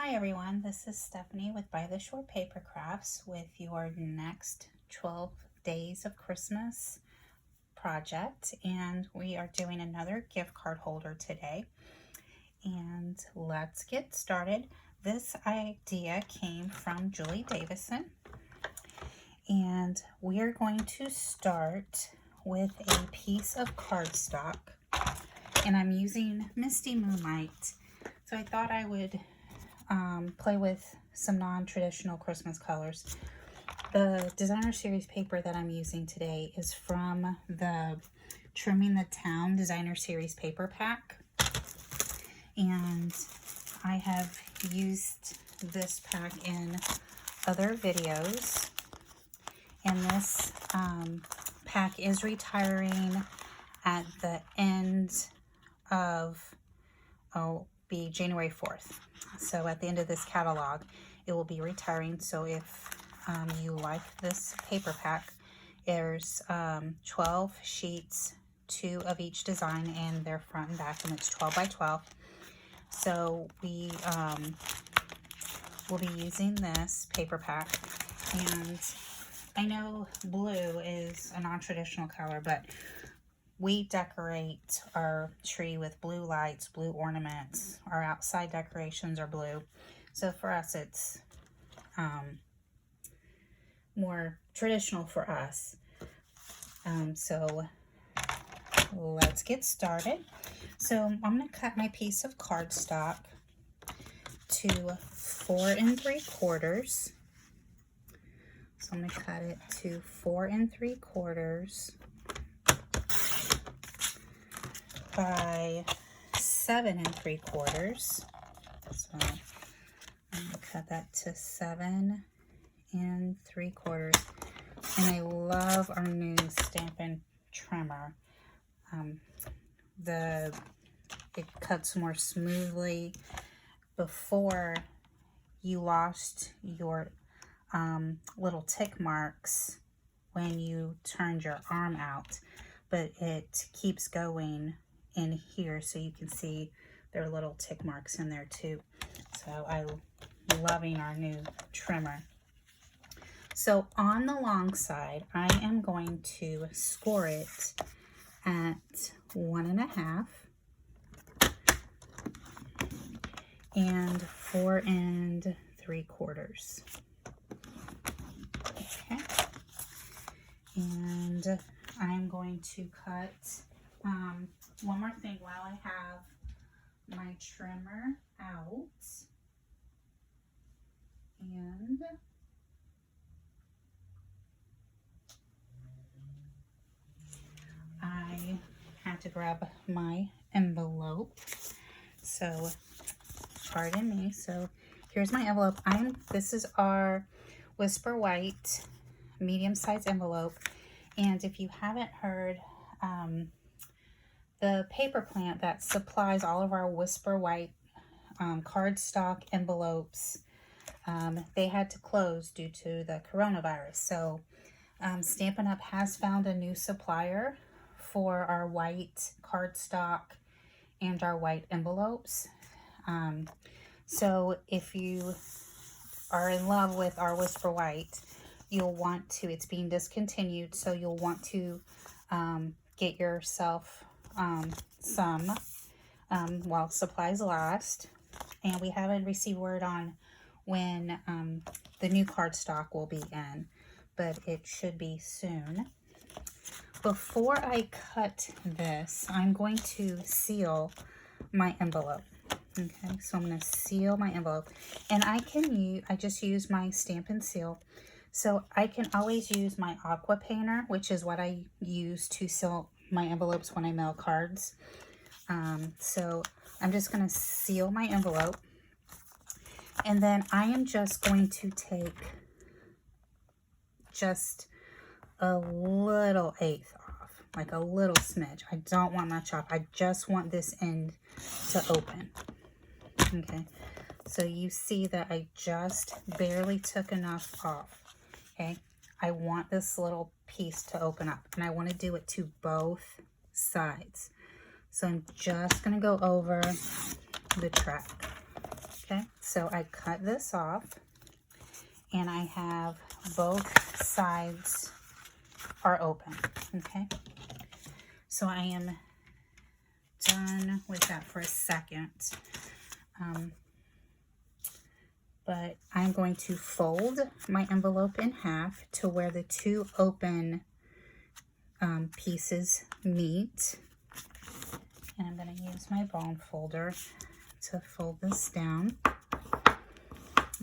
Hi everyone, this is Stephanie with By the Shore Paper Crafts with your next 12 days of Christmas project, and we are doing another gift card holder today. And let's get started. This idea came from Julie Davison, and we are going to start with a piece of cardstock, and I'm using Misty Moonlight. So I thought I would play with some non-traditional Christmas colors. The designer series paper that I'm using today is from the Trimming the Town designer series paper pack, and I have used this pack in other videos, and this pack is retiring at the end of be January 4th. So at the end of this catalog, it will be retiring. So if you like this paper pack, there's 12 sheets, 2 of each design, and they're front and back, and it's 12 by 12. So we will be using this paper pack, and I know blue is a non-traditional color, but we decorate our tree with blue lights, blue ornaments. Our outside decorations are blue. So for us, it's more traditional for us. So let's get started. So I'm going to cut my piece of cardstock to 4 3/4. So I'm going to cut it to 4 3/4 by 7 3/4. So I'm going to cut that to 7 3/4. And I love our new Stampin trimmer. It cuts more smoothly. Before, you lost your little tick marks when you turned your arm out, but it keeps going in here, so you can see there are little tick marks in there too. So I'm loving our new trimmer. So on the long side, I am going to score it at 1 1/2 and 4 3/4. Okay, and I'm going to cut one more thing while I have my trimmer out, and I have to grab my envelope. So pardon me. So here's my envelope. This is our Whisper White medium-sized envelope, and if you haven't heard, the paper plant that supplies all of our Whisper White cardstock envelopes, they had to close due to the coronavirus. So Stampin' Up! Has found a new supplier for our white cardstock and our white envelopes. So if you are in love with our Whisper White, you'll want to, it's being discontinued, so you'll want to get yourself some while supplies last. And we haven't received word on when the new cardstock will be in, but it should be soon. Before I cut this, I'm going to seal my envelope. Okay, so I'm going to seal my envelope, and I just use my Stampin' Seal. So I can always use my aqua painter, which is what I use to seal my envelopes when I mail cards. So I'm just going to seal my envelope, and then I am just going to take just a little eighth off, like a little smidge. I don't want much off. I just want this end to open. Okay, so you see that I just barely took enough off. Okay, I want this little piece to open up, and I want to do it to both sides. So I'm just going to go over the track. Okay, so I cut this off, and I have both sides are open. Okay, so I am done with that for a second. But I'm going to fold my envelope in half to where the two open pieces meet. And I'm going to use my bone folder to fold this down.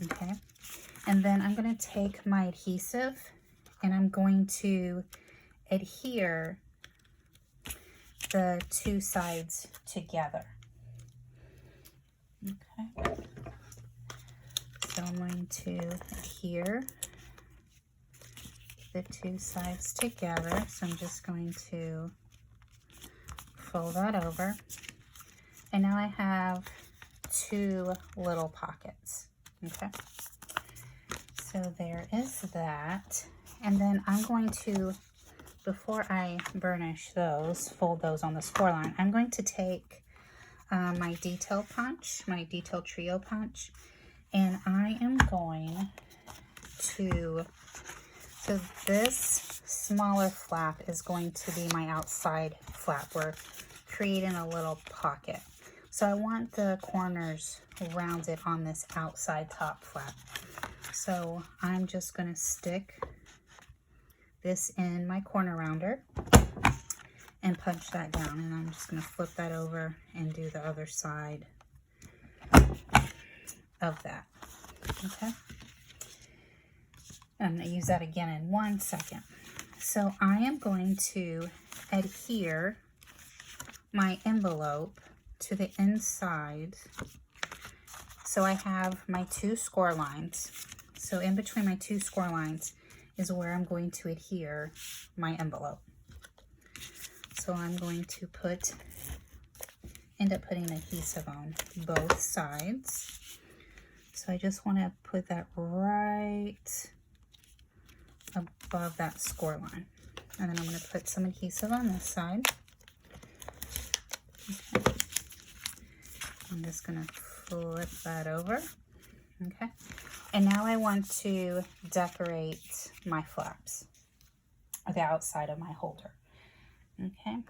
Okay. And then I'm going to take my adhesive and I'm going to adhere the two sides together. Okay. So I'm going to adhere the two sides together. So I'm just going to fold that over. And now I have two little pockets. Okay. So there is that. And then I'm going to, before I burnish those, fold those on the score line, I'm going to take my detail punch, my detail trio punch, and I am going to, so this smaller flap is going to be my outside flap. We're creating a little pocket. So I want the corners rounded on this outside top flap. So I'm just going to stick this in my corner rounder and punch that down. And I'm just going to flip that over and do the other side of that. Okay. I'm going to use that again in 1 second. So I am going to adhere my envelope to the inside. So I have my two score lines. So in between my two score lines is where I'm going to adhere my envelope. So I'm going to end up putting adhesive on both sides. So I just want to put that right above that score line. And then I'm going to put some adhesive on this side. Okay. I'm just going to flip that over. Okay. And now I want to decorate my flaps, or the outside of my holder. Okay.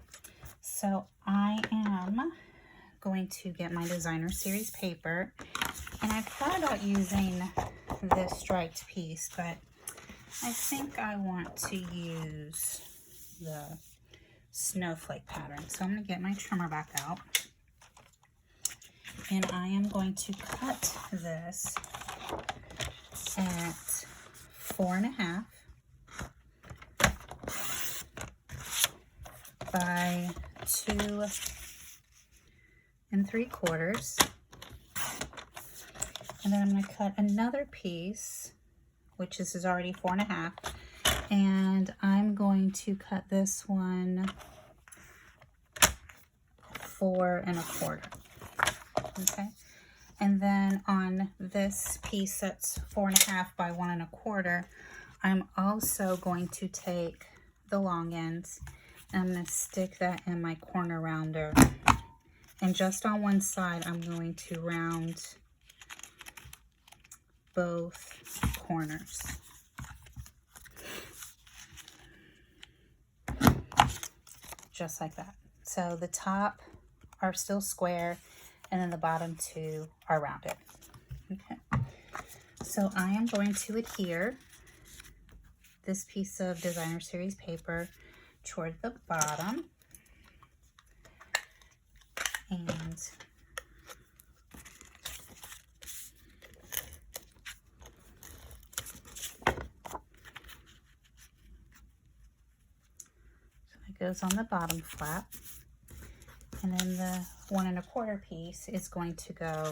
So I am going to get my designer series paper, and I've thought about using this striped piece, but I think I want to use the snowflake pattern. So I'm going to get my trimmer back out, and I am going to cut this at 4.5 by 2 3/4. And then I'm going to cut another piece, which is already 4.5, and I'm going to cut this one 4 1/4. Okay. And then on this piece that's 4.5 by 1 1/4, I'm also going to take the long ends and I'm going to stick that in my corner rounder. And just on one side, I'm going to round both corners. Just like that. So the top are still square, and then the bottom two are rounded. Okay. So I am going to adhere this piece of designer series paper toward the bottom. And so it goes on the bottom flap. And then the 1 1/4 piece is going to go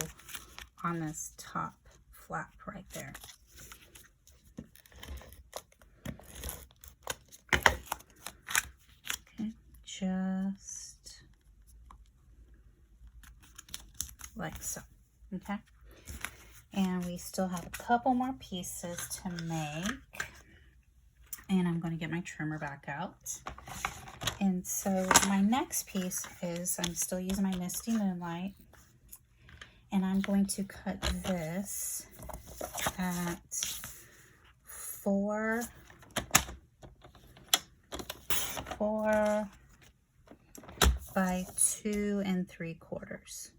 on this top flap right there. Okay, just like so. Okay, and we still have a couple more pieces to make, and I'm going to get my trimmer back out. And so my next piece is, I'm still using my Misty Moonlight, And I'm going to cut this at 4 by 2 3/4.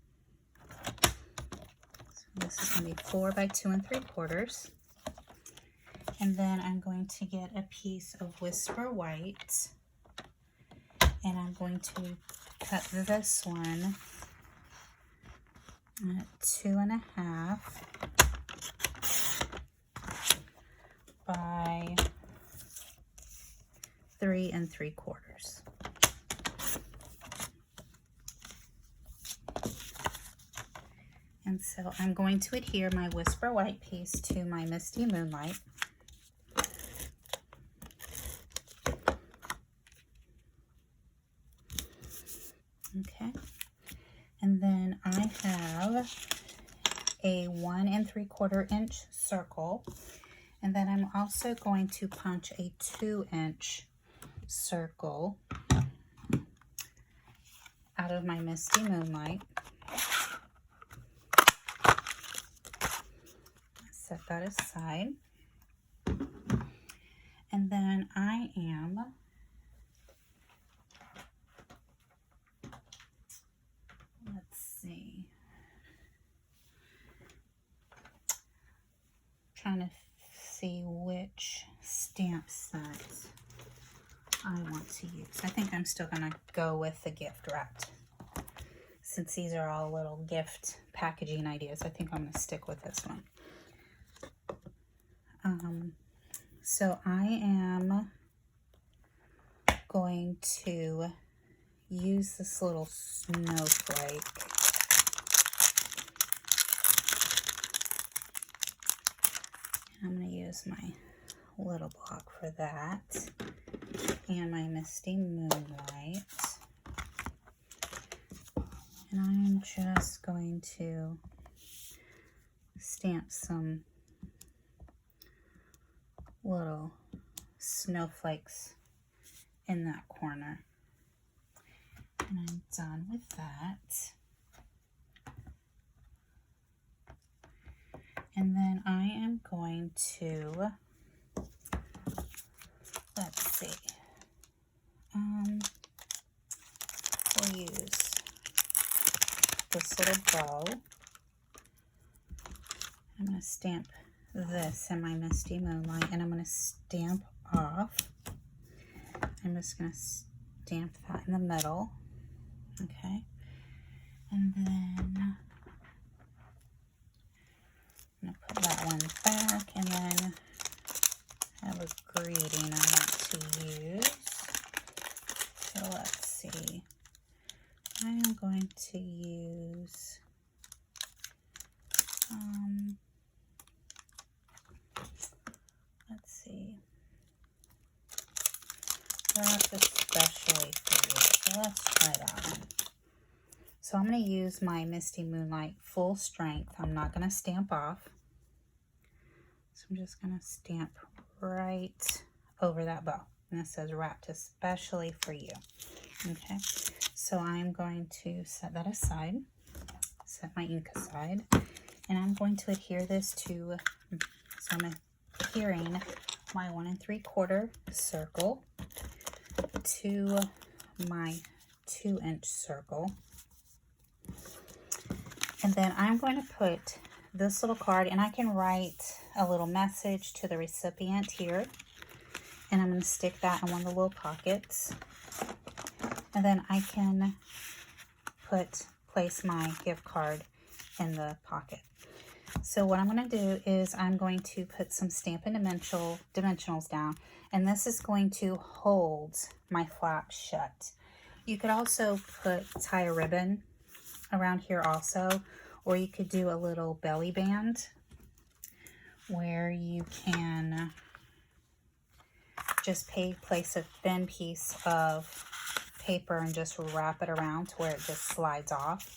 So this is going to be 4 by 2 3/4. And then I'm going to get a piece of Whisper White, and I'm going to cut this one at 2 1/2 by 3 3/4. And so I'm going to adhere my Whisper White piece to my Misty Moonlight. Okay, and then I have a 1 3/4 inch circle, and then I'm also going to punch a 2-inch circle out of my Misty Moonlight. Set that aside, and then I am trying to see which stamp set I want to use. I think I'm still going to go with the gift wrapped. Since these are all little gift packaging ideas, I think I'm going to stick with this one. So I am going to use this little snowflake. I'm going to use my little block for that and my Misty Moonlight. And I am just going to stamp some little snowflakes in that corner. And I'm done with that. And then I am going to, let's see, we'll use this little bow. I'm going to stamp this in my Misty Moonlight, and I'm going to stamp off. I'm just going to stamp that in the middle, okay? And then I'm going to put that one back, and then I have a greeting I want to use. So let's see. I am going to use let's see. That's especially for you. So let's try that one. So I'm going to use my Misty Moonlight full strength. I'm not going to stamp off. So I'm just going to stamp right over that bow. And it says wrapped especially for you. Okay. So I'm going to set that aside. Set my ink aside. And I'm going to adhere this to, so I'm adhering my 1 3/4 circle to my 2-inch circle. And then I'm going to put this little card, and I can write a little message to the recipient here. And I'm going to stick that in one of the little pockets. And then I can place my gift card in the pocket. So what I'm going to do is I'm going to put some Stampin' dimensionals down, and this is going to hold my flap shut. You could also tie a ribbon around here also, or you could do a little belly band where you can just place a thin piece of paper and just wrap it around to where it just slides off.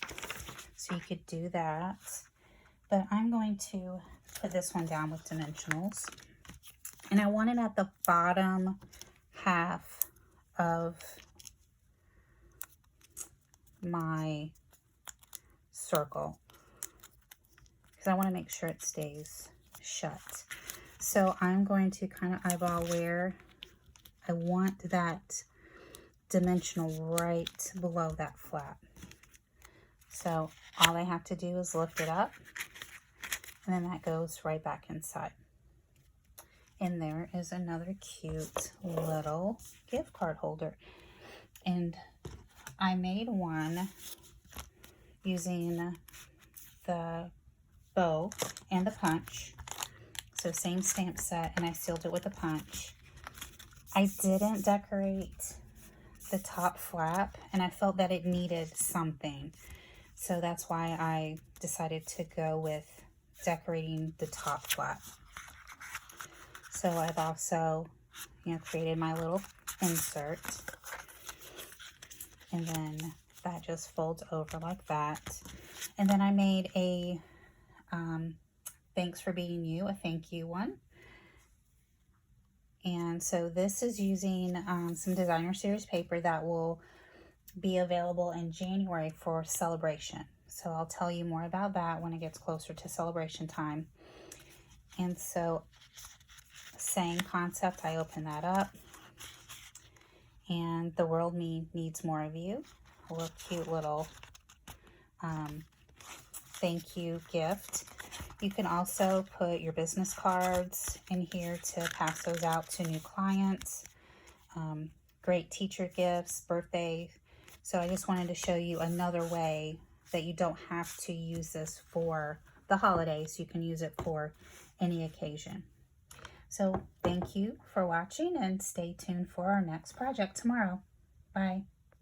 So you could do that. But I'm going to put this one down with dimensionals. And I want it at the bottom half of my circle. because I want to make sure it stays shut. So I'm going to kind of eyeball where I want that dimensional right below that flap. So all I have to do is lift it up, and then that goes right back inside. And there is another cute little gift card holder. And I made one using the bow and the punch. So same stamp set, and I sealed it with a punch. I didn't decorate the top flap, and I felt that it needed something. So that's why I decided to go with decorating the top flap. So I've also, created my little insert. And then that just folds over like that. And then I made a thanks for being you, a thank you one. And so this is using some designer series paper that will be available in January for celebration. So I'll tell you more about that when it gets closer to celebration time. And so same concept, I open that up. And the world needs more of you. A little cute little thank you gift. You can also put your business cards in here to pass those out to new clients. Great teacher gifts, birthday. So I just wanted to show you another way that you don't have to use this for the holidays. You can use it for any occasion. So thank you for watching, and stay tuned for our next project tomorrow. Bye.